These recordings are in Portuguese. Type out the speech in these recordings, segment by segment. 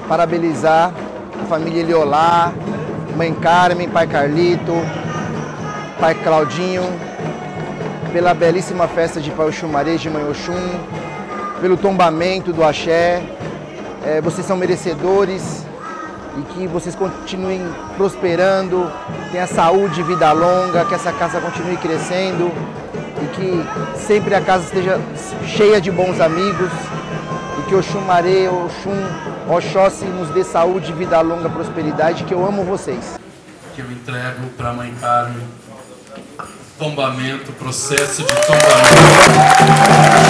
Parabenizar a família Eliolá, mãe Carmen, pai Carlito, pai Claudinho, pela belíssima festa de Pai Oxum Maré, de Mãe Oxum, pelo tombamento do axé. Vocês são merecedores e que vocês continuem prosperando, tenham saúde e vida longa, que essa casa continue crescendo e que sempre a casa esteja cheia de bons amigos e que Oxum Maré, Oxum, Oxóssi nos dê saúde, vida longa, prosperidade, que eu amo vocês. Que eu entrego para a mãe Carmen, tombamento, processo de tombamento.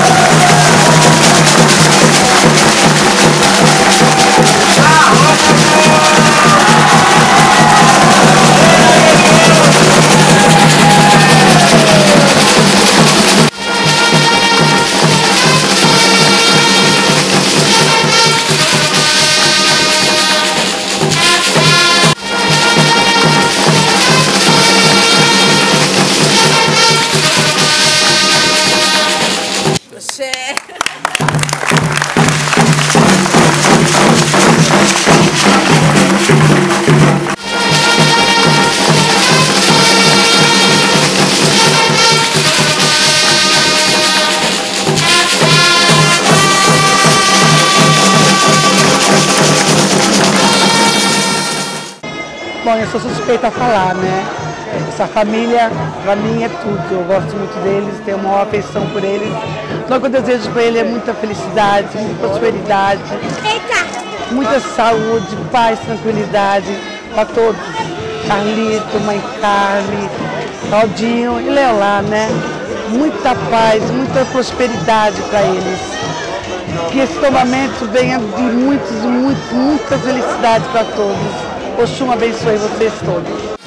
Bom, eu sou suspeita a falar, né? Essa família, pra mim, é tudo. Eu gosto muito deles, tenho uma maior afeição por eles. Então, o que eu desejo pra ele é muita felicidade, muita prosperidade, muita saúde, paz, tranquilidade para todos. Carlito, mãe Carmen, Claudinho e Leolá, né? Muita paz, muita prosperidade para eles. Que esse tombamento venha de muita felicidade para todos. Oxum abençoe vocês todos.